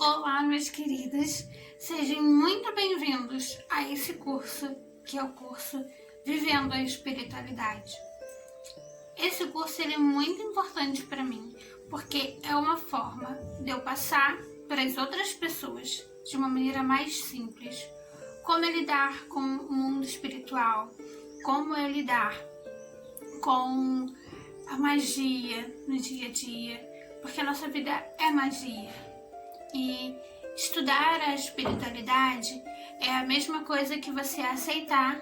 Olá, meus queridos, sejam muito bem-vindos a esse curso, que é o curso Vivendo a Espiritualidade. Esse curso ele é muito importante para mim, porque é uma forma de eu passar para as outras pessoas, de uma maneira mais simples, como é lidar com o mundo espiritual, como é lidar com a magia no dia a dia, porque a nossa vida é magia. E estudar a espiritualidade é a mesma coisa que você aceitar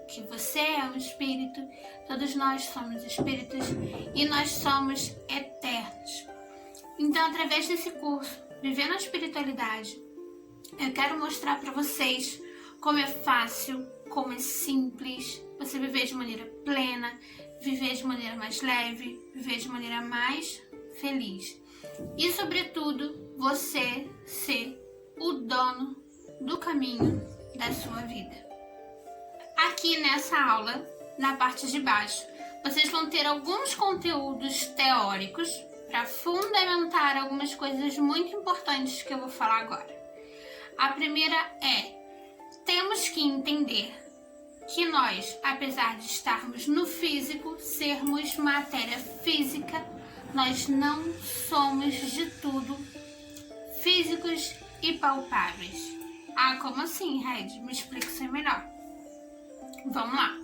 que você é um espírito, todos nós somos espíritos e nós somos eternos. Então, através desse curso, Vivendo a Espiritualidade, eu quero mostrar para vocês como é fácil, como é simples você viver de maneira plena, viver de maneira mais leve, viver de maneira mais feliz. E, sobretudo, você ser o dono do caminho da sua vida. Aqui nessa aula, na parte de baixo, vocês vão ter alguns conteúdos teóricos para fundamentar algumas coisas muito importantes que eu vou falar agora. A primeira é: temos que entender que nós, apesar de estarmos no físico, sermos matéria física, nós não somos de tudo físicos e palpáveis. Ah, como assim, Red? Me explica isso aí melhor. Vamos lá.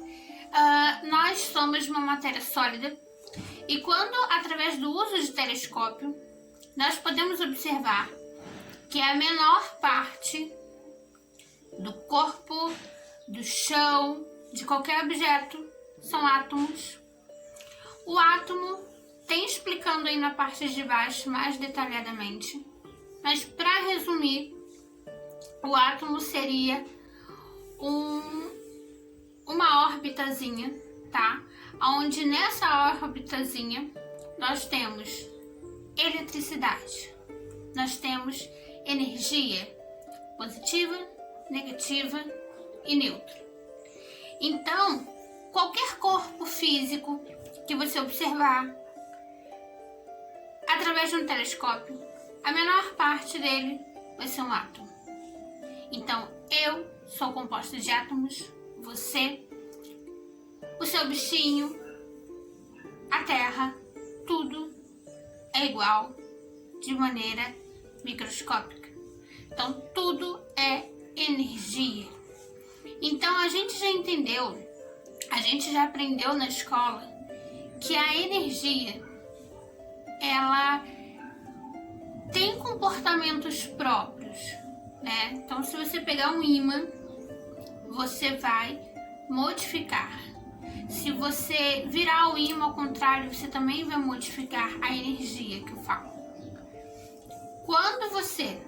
Nós somos uma matéria sólida e quando, através do uso de telescópio, nós podemos observar que a menor parte do corpo, do chão, de qualquer objeto, são átomos. O átomo tem explicando aí na parte de baixo mais detalhadamente, mas para resumir, o átomo seria uma orbitazinha, tá? Onde nessa orbitazinha nós temos eletricidade, nós temos energia positiva, negativa e neutra. Então, qualquer corpo físico que você observar através de um telescópio, a menor parte dele vai ser um átomo. Então, eu sou composta de átomos, você, o seu bichinho, a Terra, tudo é igual de maneira microscópica. Então, tudo é energia. Então, a gente já entendeu, a gente já aprendeu na escola que a energia, ela tem comportamentos próprios, né? Então, se você pegar um ímã, você vai modificar. Se você virar o ímã ao contrário, você também vai modificar a energia que eu falo. Quando você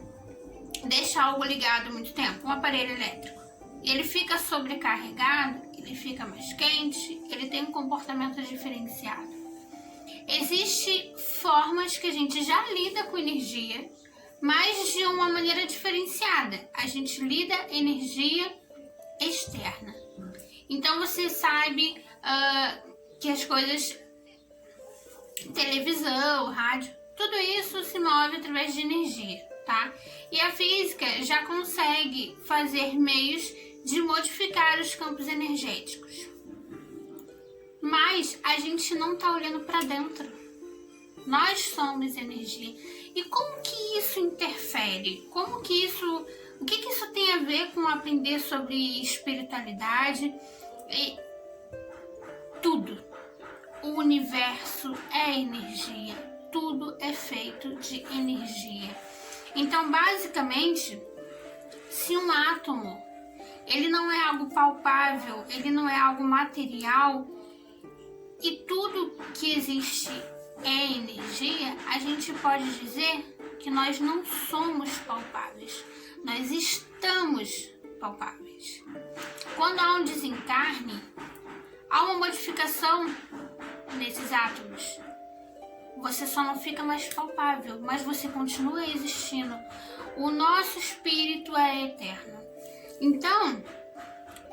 deixa algo ligado muito tempo, um aparelho elétrico, e ele fica sobrecarregado, ele fica mais quente, ele tem um comportamento diferenciado. Existem formas que a gente já lida com energia, mas de uma maneira diferenciada. A gente lida energia externa. Então você sabe que as coisas, televisão, rádio, tudo isso se move através de energia, tá? E a física já consegue fazer meios de modificar os campos energéticos. Mas a gente não está olhando para dentro. Nós somos energia. E como que isso interfere? O que isso tem a ver com aprender sobre espiritualidade? E tudo. O universo é energia. Tudo é feito de energia. Então, basicamente, se um átomo, ele não é algo palpável, ele não é algo material, e tudo que existe é energia, a gente pode dizer que nós não somos palpáveis, nós estamos palpáveis. Quando há um desencarne, há uma modificação nesses átomos. Você só não fica mais palpável, mas você continua existindo. O nosso espírito é eterno. Então,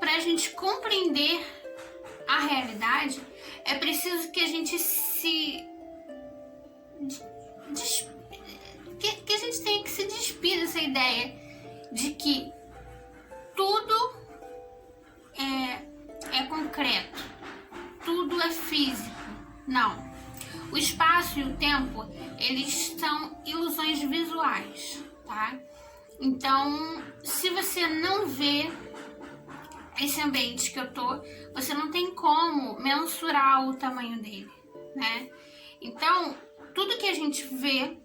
para a gente compreender a realidade, é preciso que a gente gente tem que se despir dessa ideia de que tudo é concreto, tudo é físico. Não. O espaço e o tempo, eles são ilusões visuais, tá? Então, se você não vê esse ambiente que eu tô, você não tem como mensurar o tamanho dele, né? Então, tudo que a gente vê,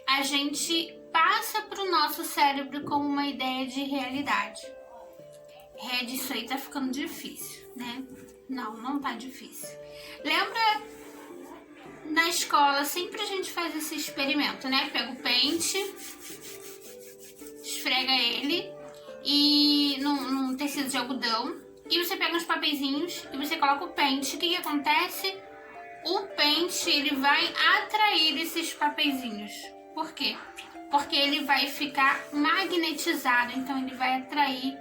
a gente passa para o nosso cérebro como uma ideia de realidade. Isso aí tá ficando difícil, né? Não tá difícil. Lembra, na escola, sempre a gente faz esse experimento, né? Pega o pente, esfrega ele e num tecido de algodão, e você pega uns papeizinhos e você coloca o pente. O que acontece? O pente, ele vai atrair esses papeizinhos. Por quê? Porque ele vai ficar magnetizado, então ele vai atrair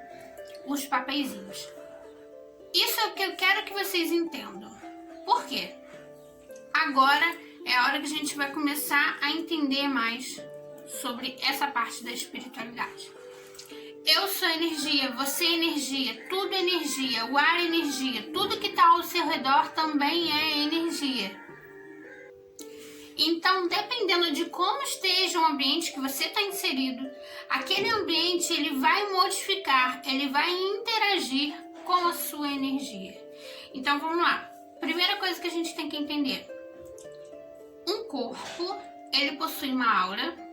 os papeizinhos. Isso é o que eu quero que vocês entendam. Por quê? Agora é a hora que a gente vai começar a entender mais sobre essa parte da espiritualidade. Eu sou energia, você é energia, tudo é energia, o ar é energia, tudo que está ao seu redor também é energia. Então, dependendo de como esteja o ambiente que você está inserido, aquele ambiente ele vai modificar, ele vai interagir com a sua energia. Então, vamos lá. Primeira coisa que a gente tem que entender. Um corpo, ele possui uma aura.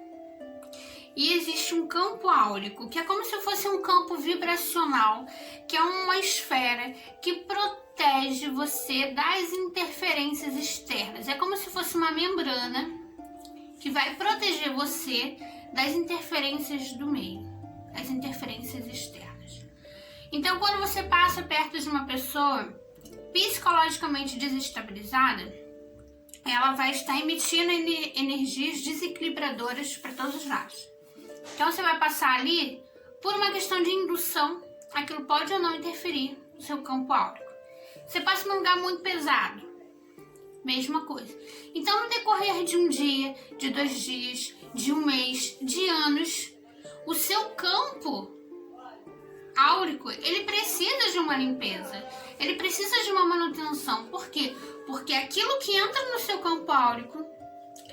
E existe um campo áurico, que é como se fosse um campo vibracional, que é uma esfera que protege você das interferências externas. É como se fosse uma membrana que vai proteger você das interferências do meio, das interferências externas. Então, quando você passa perto de uma pessoa psicologicamente desestabilizada, ela vai estar emitindo energias desequilibradoras para todos os lados. Então você vai passar ali por uma questão de indução, aquilo pode ou não interferir no seu campo áurico. Você passa num lugar muito pesado, mesma coisa. Então no decorrer de um dia, de 2 dias, de um mês, de anos, o seu campo áurico, ele precisa de uma limpeza, ele precisa de uma manutenção. Por quê? Porque aquilo que entra no seu campo áurico,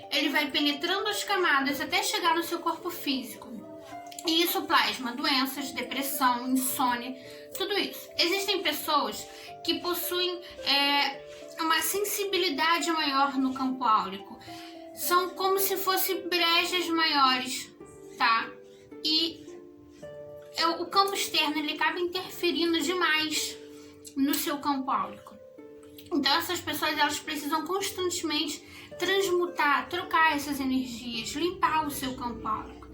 ele vai penetrando as camadas até chegar no seu corpo físico. E isso plasma doenças, depressão, insônia, tudo isso. Existem pessoas que possuem uma sensibilidade maior no campo áurico. São como se fossem brechas maiores, tá? E o campo externo, ele acaba interferindo demais no seu campo áurico. Então essas pessoas, elas precisam constantemente transmutar, trocar essas energias, limpar o seu campo áurico.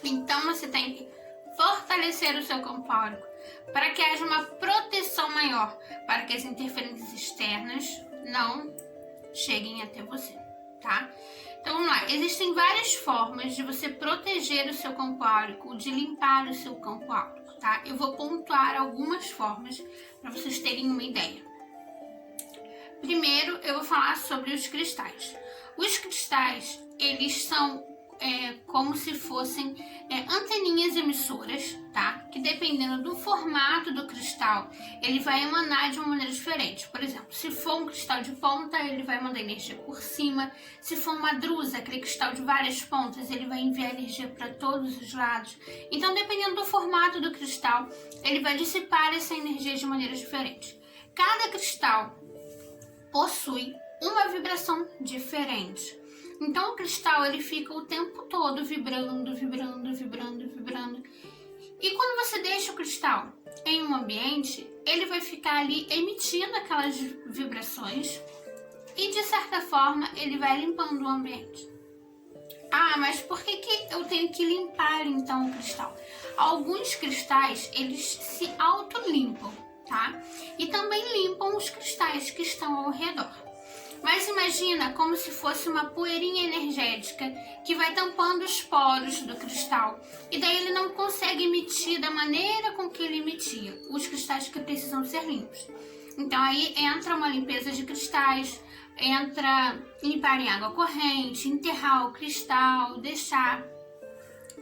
Então você tem que fortalecer o seu campo áurico para que haja uma proteção maior, para que as interferências externas não cheguem até você, tá? Então vamos lá, existem várias formas de você proteger o seu campo áurico, de limpar o seu campo áurico, tá? Eu vou pontuar algumas formas para vocês terem uma ideia. Primeiro, eu vou falar sobre os cristais. Os cristais, eles são como se fossem anteninhas emissoras, tá? Que dependendo do formato do cristal, ele vai emanar de uma maneira diferente. Por exemplo, se for um cristal de ponta, ele vai mandar energia por cima. Se for uma drusa, aquele cristal de várias pontas, ele vai enviar energia para todos os lados. Então, dependendo do formato do cristal, ele vai dissipar essa energia de maneira diferente. Cada cristal possui uma vibração diferente. Então o cristal, ele fica o tempo todo vibrando, vibrando, vibrando, vibrando. E quando você deixa o cristal em um ambiente, ele vai ficar ali emitindo aquelas vibrações e de certa forma ele vai limpando o ambiente. Ah, mas por que eu tenho que limpar então o cristal? Alguns cristais, eles se autolimpam, tá? E também limpam os cristais que estão ao redor. Mas imagina como se fosse uma poeirinha energética que vai tampando os poros do cristal. E daí ele não consegue emitir da maneira com que ele emitia os cristais que precisam ser limpos. Então aí entra uma limpeza de cristais, entra limpar em água corrente, enterrar o cristal, deixar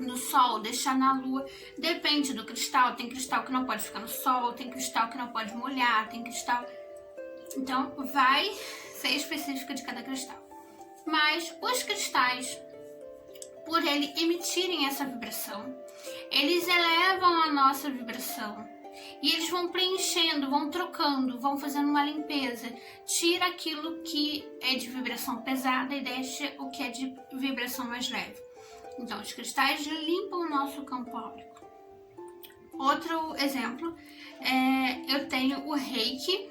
no sol, deixar na lua, depende do cristal. Tem cristal que não pode ficar no sol, tem cristal que não pode molhar, tem cristal... Então vai ser específico de cada cristal. Mas os cristais, por eles emitirem essa vibração, eles elevam a nossa vibração. E eles vão preenchendo, vão trocando, vão fazendo uma limpeza. Tira aquilo que é de vibração pesada e deixa o que é de vibração mais leve. Então, os cristais limpam o nosso campo áurico. Outro exemplo, eu tenho o Reiki.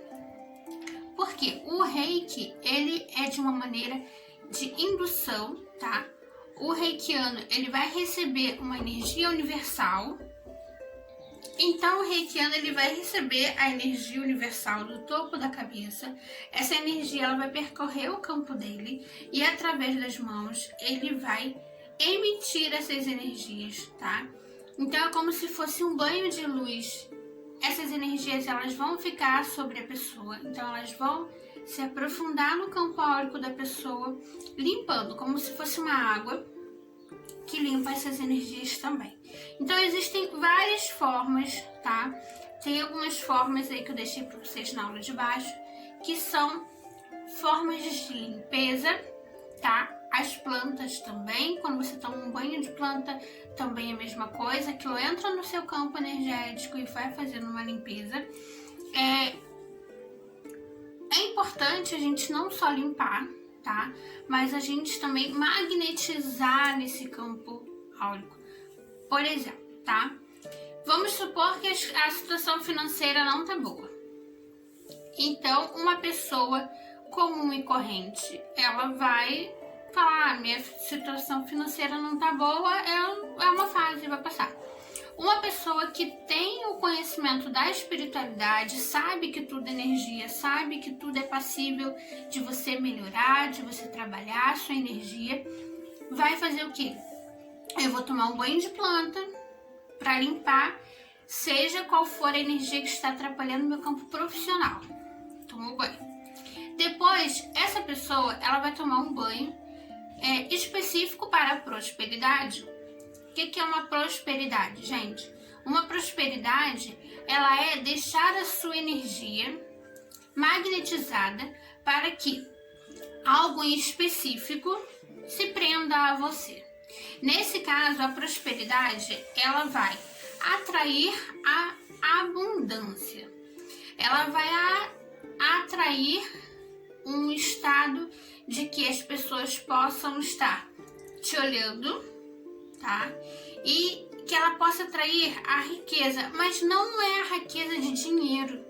Porque o Reiki, ele é de uma maneira de indução, tá? O reikiano, ele vai receber uma energia universal. Então, o reikiano, ele vai receber a energia universal do topo da cabeça. Essa energia, ela vai percorrer o campo dele e, através das mãos, ele vai emitir essas energias, tá? Então, é como se fosse um banho de luz. Essas energias, elas vão ficar sobre a pessoa. Então, elas vão se aprofundar no campo áurico da pessoa, limpando, como se fosse uma água que limpa essas energias também. Então, existem várias formas, tá? Tem algumas formas aí que eu deixei para vocês na aula de baixo, que são formas de limpeza, tá? As plantas também, quando você toma um banho de planta, também é a mesma coisa. Aquilo entra no seu campo energético e vai fazendo uma limpeza. É importante a gente não só limpar, tá? Mas a gente também magnetizar nesse campo áurico. Por exemplo, tá? Vamos supor que a situação financeira não tá boa. Então, uma pessoa comum e corrente, ela vai falar, minha situação financeira não tá boa, é uma fase, vai passar. Uma pessoa que tem o conhecimento da espiritualidade, sabe que tudo é energia, sabe que tudo é passível de você melhorar, de você trabalhar a sua energia, vai fazer o quê? Eu vou tomar um banho de planta para limpar, seja qual for a energia que está atrapalhando meu campo profissional. Tomou banho. Depois, essa pessoa, ela vai tomar um banho específico para a prosperidade. O que é uma prosperidade, gente? Uma prosperidade, ela é deixar a sua energia magnetizada para que algo em específico se prenda a você. Nesse caso, a prosperidade, ela vai atrair a abundância. Ela vai atrair um estado de que as pessoas possam estar te olhando, tá? E que ela possa atrair a riqueza, mas não é a riqueza de dinheiro,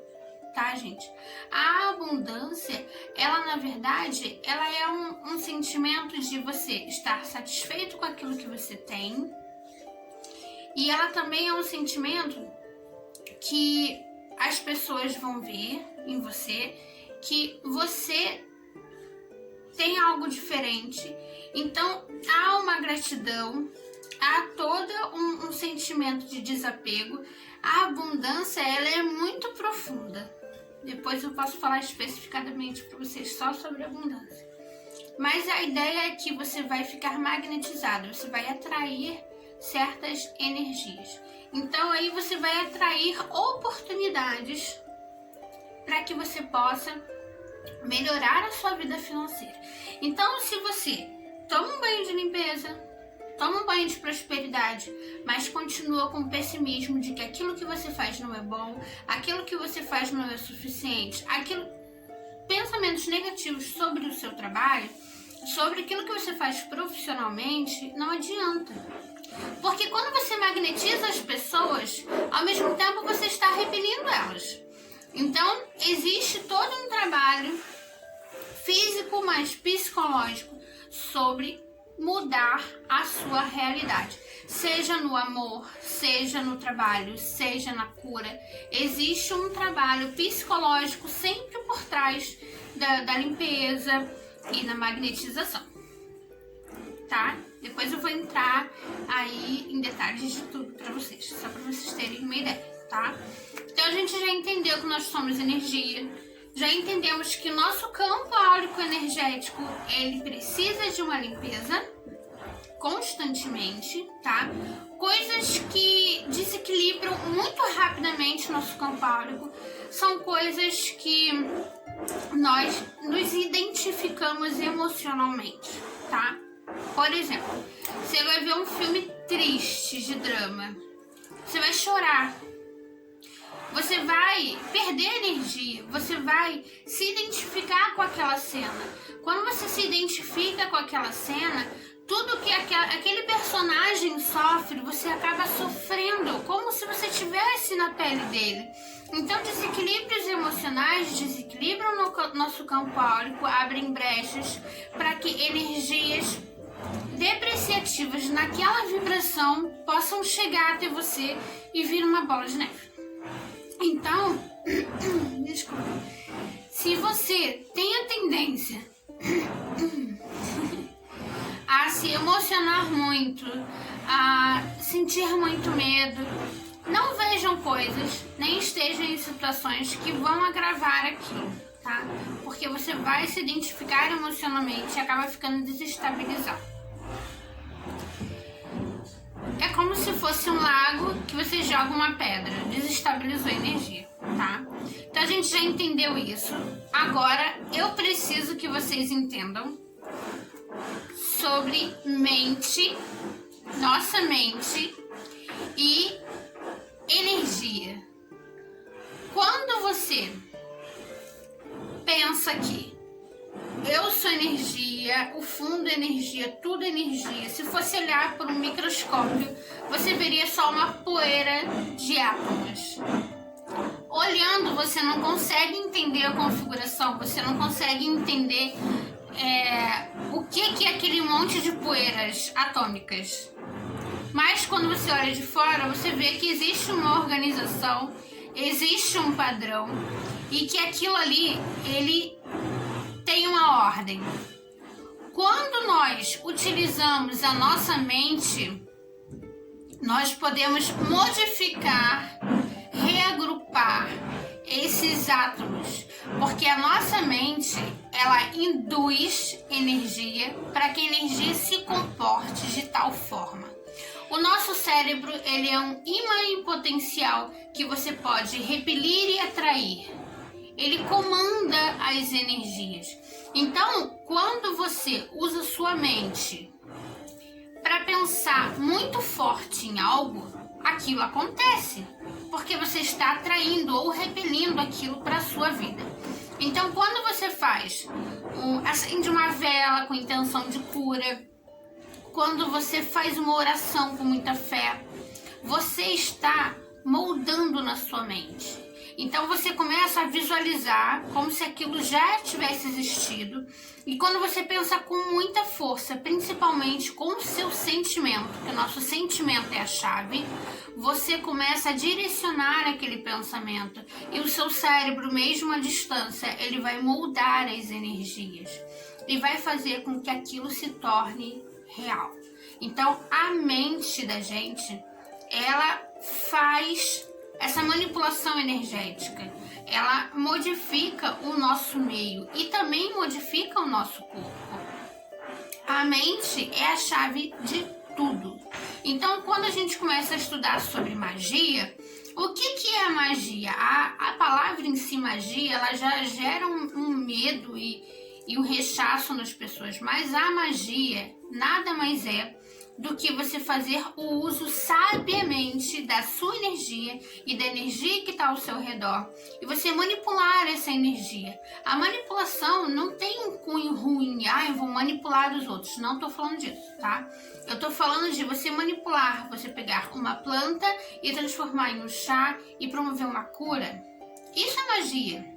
tá, gente? A abundância, ela na verdade, ela é um sentimento de você estar satisfeito com aquilo que você tem, e ela também é um sentimento que as pessoas vão ver em você que você tem algo diferente. Então há uma gratidão, há todo um sentimento de desapego. A abundância, ela é muito profunda. Depois eu posso falar especificadamente para vocês só sobre a abundância. Mas a ideia é que você vai ficar magnetizado, você vai atrair certas energias. Então aí você vai atrair oportunidades para que você possa melhorar a sua vida financeira. Então, se você toma um banho de limpeza, toma um banho de prosperidade, mas continua com o pessimismo de que aquilo que você faz não é bom, aquilo que você faz não é suficiente, pensamentos negativos sobre o seu trabalho, sobre aquilo que você faz profissionalmente, não adianta. Porque quando você magnetiza as pessoas, ao mesmo tempo você está repelindo elas. Então, existe todo um trabalho físico, mas psicológico, sobre mudar a sua realidade. Seja no amor, seja no trabalho, seja na cura. Existe um trabalho psicológico sempre por trás da limpeza e da magnetização, tá? Depois eu vou entrar aí em detalhes de tudo para vocês, só para vocês terem uma ideia, tá? Então a gente já entendeu que nós somos energia, já entendemos que o nosso campo áurico energético, ele precisa de uma limpeza constantemente, tá? coisas que desequilibram muito rapidamente nosso campo áurico são coisas que nós nos identificamos emocionalmente, tá? Por exemplo, você vai ver um filme triste de drama, você vai chorar, você vai perder energia, você vai se identificar com aquela cena. Quando você se identifica com aquela cena, tudo que aquele personagem sofre, você acaba sofrendo, como se você estivesse na pele dele. Então, desequilíbrios emocionais desequilibram nosso campo áurico, abrem brechas para que energias depreciativas naquela vibração possam chegar até você e vir uma bola de neve. Então, desculpa, se você tem a tendência a se emocionar muito, a sentir muito medo, não vejam coisas, nem estejam em situações que vão agravar aquilo, tá? Porque você vai se identificar emocionalmente e acaba ficando desestabilizado. É como se fosse um lago que você joga uma pedra, desestabilizou a energia, tá? Então a gente já entendeu isso. Agora eu preciso que vocês entendam sobre mente, nossa mente e energia. Quando você pensa que eu sou energia, o fundo é energia, tudo é energia, se fosse olhar por um microscópio, você veria só uma poeira de átomos. Olhando, você não consegue entender a configuração, você não consegue entender o que é aquele monte de poeiras atômicas. Mas quando você olha de fora, você vê que existe uma organização, existe um padrão e que aquilo ali, ele tem uma ordem. Quando nós utilizamos a nossa mente, nós podemos modificar, reagrupar esses átomos, porque a nossa mente, ela induz energia para que a energia se comporte de tal forma. O nosso cérebro, ele é um imã em potencial que você pode repelir e atrair. Ele comanda as energias. Então, quando você usa sua mente para pensar muito forte em algo, aquilo acontece, porque você está atraindo ou repelindo aquilo para a sua vida. Então, quando você acende uma vela com intenção de cura, quando você faz uma oração com muita fé, você está moldando na sua mente. Então você começa a visualizar como se aquilo já tivesse existido, e quando você pensa com muita força, principalmente com o seu sentimento, que o nosso sentimento é a chave, você começa a direcionar aquele pensamento, e o seu cérebro, mesmo à distância, ele vai moldar as energias e vai fazer com que aquilo se torne real. Então a mente da gente, ela faz essa manipulação energética, ela modifica o nosso meio e também modifica o nosso corpo. A mente é a chave de tudo. Então, quando a gente começa a estudar sobre magia, o que é a magia? A palavra em si, magia, ela já gera um medo e um rechaço nas pessoas, mas a magia nada mais é do que você fazer o uso sabiamente da sua energia e da energia que está ao seu redor, e você manipular essa energia. A manipulação não tem um cunho ruim, eu vou manipular os outros, não estou falando disso, tá? Eu estou falando de você manipular, você pegar uma planta e transformar em um chá e promover uma cura. Isso é magia.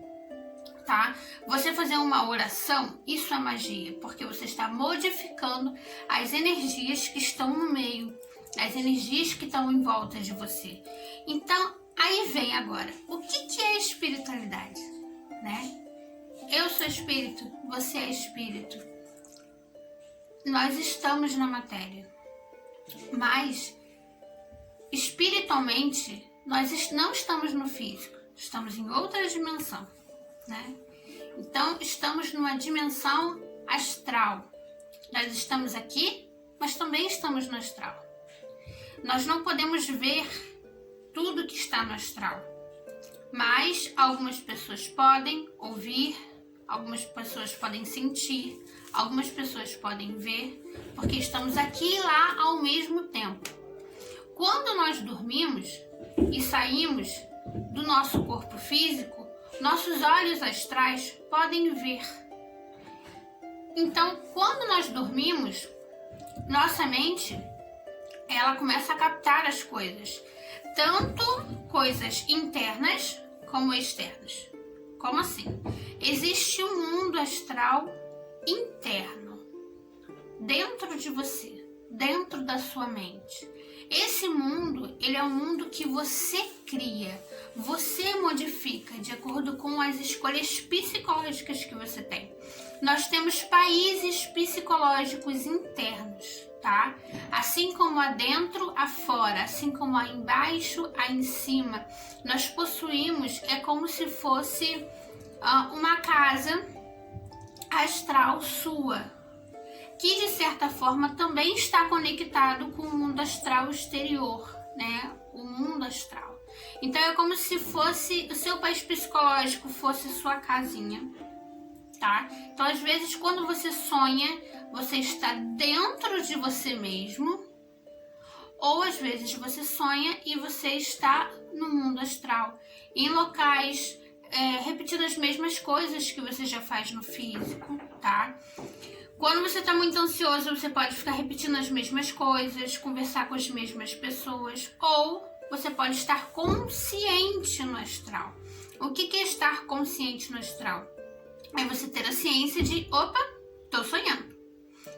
Tá? Você fazer uma oração, isso é magia, porque você está modificando as energias que estão no meio, as energias que estão em volta de você. Então, aí vem agora, o que é espiritualidade, né? Eu sou espírito, você é espírito. Nós estamos na matéria, mas espiritualmente nós não estamos no físico, estamos em outra dimensão. Né? Então estamos numa dimensão astral. Nós estamos aqui, mas também estamos no astral. nós não podemos ver tudo que está no astral, mas algumas pessoas podem ouvir, algumas pessoas podem sentir, algumas pessoas podem ver, porque estamos aqui e lá ao mesmo tempo. Quando nós dormimos e saímos do nosso corpo físico, nossos olhos astrais podem ver. Então, quando nós dormimos, nossa mente, ela começa a captar as coisas, tanto coisas internas como externas. Como assim? Existe um mundo astral interno, dentro de você, dentro da sua mente. Esse mundo, ele é um mundo que você cria, você modifica de acordo com as escolhas psicológicas que você tem. Nós temos países psicológicos internos, tá? Assim como há dentro, há fora, assim como há embaixo, há em cima. Nós possuímos, é como se fosse uma casa astral sua, que de certa forma também está conectado com o mundo astral exterior, né? O mundo astral. Então é como se fosse o seu país psicológico, fosse sua casinha, tá? Então às vezes quando você sonha, você está dentro de você mesmo, ou às vezes você sonha e você está no mundo astral, em locais repetindo as mesmas coisas que você já faz no físico, tá? Quando você está muito ansioso, você pode ficar repetindo as mesmas coisas, conversar com as mesmas pessoas, ou você pode estar consciente no astral. O que é estar consciente no astral? É você ter a ciência de, opa, estou sonhando.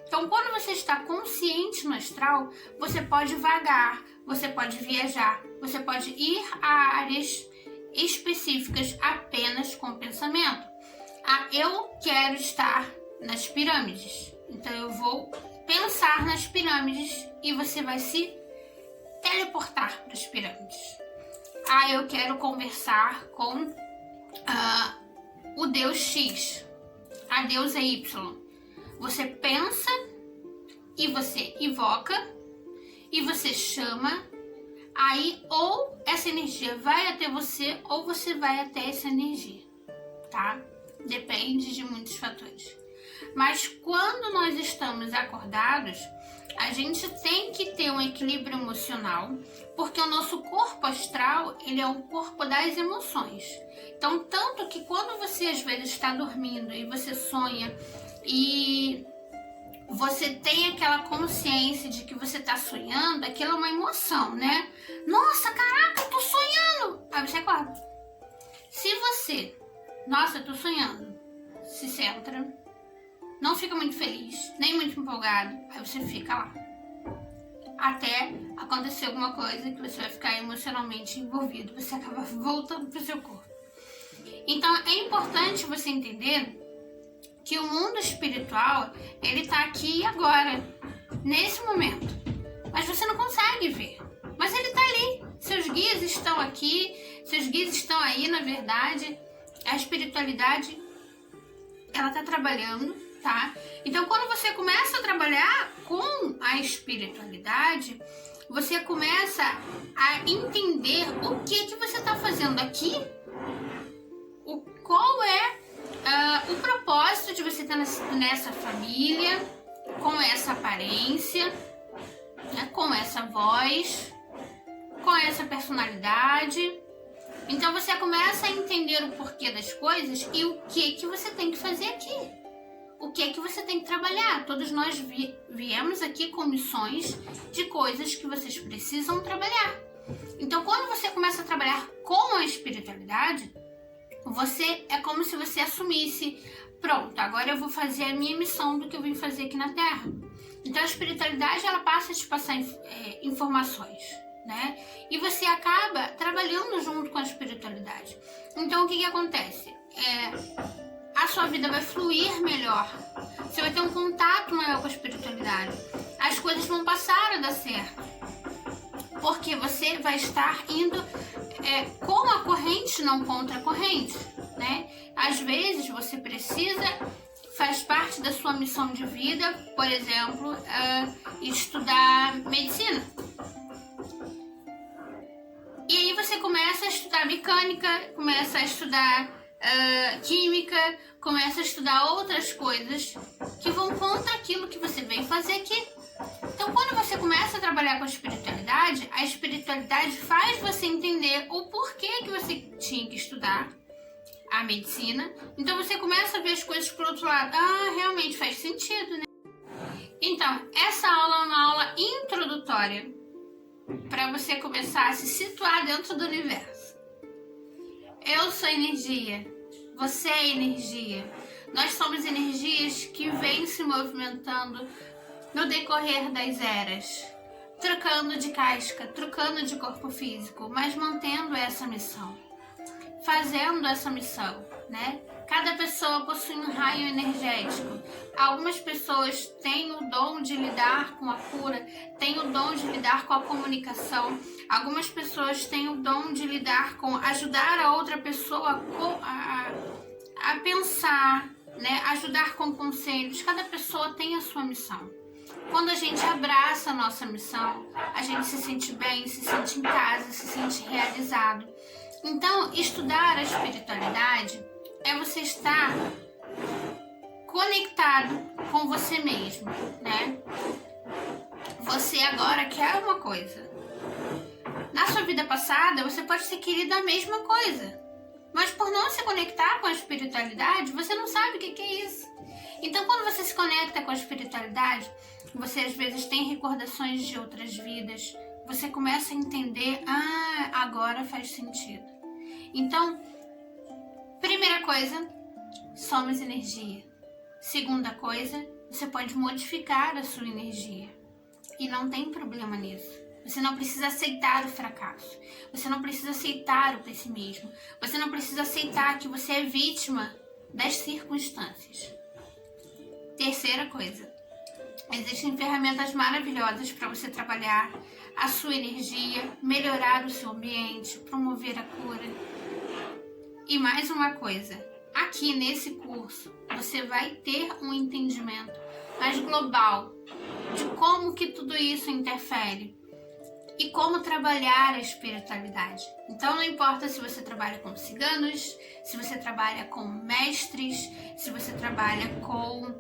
Então, quando você está consciente no astral, você pode vagar, você pode viajar, você pode ir a áreas específicas apenas com o pensamento. Eu quero estar nas pirâmides, então eu vou pensar nas pirâmides e você vai se teleportar para as pirâmides. Eu quero conversar com o Deus X, a deusa Y. Você pensa e você invoca e você chama, aí ou essa energia vai até você ou você vai até essa energia, tá? Depende de muitos fatores. Mas quando nós estamos acordados, a gente tem que ter um equilíbrio emocional, porque o nosso corpo astral, ele é o corpo das emoções. Então, tanto que quando você às vezes está dormindo e você sonha e você tem aquela consciência de que você está sonhando, aquilo é uma emoção, né? Nossa, caraca, eu tô sonhando! Aí você acorda. Se você, nossa, eu tô sonhando, se centra, não fica muito feliz, nem muito empolgado, aí você fica lá. Até acontecer alguma coisa que você vai ficar emocionalmente envolvido, você acaba voltando pro seu corpo. Então é importante você entender que o mundo espiritual, ele tá aqui e agora, nesse momento. Mas você não consegue ver. Mas ele tá ali. Seus guias estão aqui, seus guias estão aí, na verdade. A espiritualidade, ela tá trabalhando, tá? Então, quando você começa a trabalhar com a espiritualidade, você começa a entender o que você tá fazendo aqui, qual é o propósito de você estar nessa família, com essa aparência, né, com essa voz, com essa personalidade. Então você começa a entender o porquê das coisas e o que você tem que fazer aqui. O que você tem que trabalhar. Todos nós viemos aqui com missões de coisas que vocês precisam trabalhar. Então quando você começa a trabalhar com a espiritualidade, é como se você assumisse, pronto, agora eu vou fazer a minha missão do que eu vim fazer aqui na Terra. Então a espiritualidade, ela passa a te passar informações, né? E você acaba trabalhando junto com a espiritualidade. Então o que acontece? A sua vida vai fluir melhor, você vai ter um contato maior com a espiritualidade, as coisas vão passar a dar certo, porque você vai estar indo com a corrente, não contra a corrente, né? Às vezes você precisa, faz parte da sua missão de vida, por exemplo, estudar medicina. você começa a estudar mecânica, começa a estudar química, começa a estudar outras coisas que vão contra aquilo que você veio fazer aqui. Então, quando você começa a trabalhar com a espiritualidade faz você entender o porquê que você tinha que estudar a medicina. Então, você começa a ver as coisas por outro lado. Ah, realmente faz sentido, né? Então, essa aula é uma aula introdutória para você começar a se situar dentro do universo. Eu sou energia, você é energia. Nós somos energias que vêm se movimentando no decorrer das eras, trocando de casca, trocando de corpo físico, mas mantendo essa missão, fazendo essa missão, né? Cada pessoa possui um raio energético. Algumas pessoas têm o dom de lidar com a cura, têm o dom de lidar com a comunicação. Algumas pessoas têm o dom de lidar com ajudar a outra pessoa a pensar, né? Ajudar com conselhos. Cada pessoa tem a sua missão. Quando a gente abraça a nossa missão, a gente se sente bem, se sente em casa, se sente realizado. Então, estudar a espiritualidade é você estar conectado com você mesmo, né? Você agora quer uma coisa. Na sua vida passada, você pode ter querido a mesma coisa. Mas por não se conectar com a espiritualidade, você não sabe o que é isso. Então, quando você se conecta com a espiritualidade, você às vezes tem recordações de outras vidas. Você começa a entender, agora faz sentido. Então, primeira coisa, somos energia. Segunda coisa, você pode modificar a sua energia. E não tem problema nisso. Você não precisa aceitar o fracasso. Você não precisa aceitar o pessimismo. Você não precisa aceitar que você é vítima das circunstâncias. Terceira coisa, existem ferramentas maravilhosas para você trabalhar a sua energia, melhorar o seu ambiente, promover a cura. E mais uma coisa, aqui nesse curso você vai ter um entendimento mais global de como que tudo isso interfere e como trabalhar a espiritualidade. Então não importa se você trabalha com ciganos, se você trabalha com mestres, se você trabalha com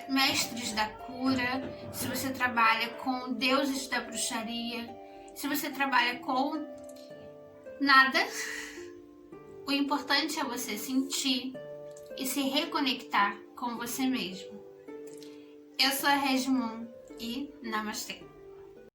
mestres da cura, se você trabalha com deuses da bruxaria, se você trabalha com nada, o importante é você sentir e se reconectar com você mesmo. Eu sou a Regimon e Namastê.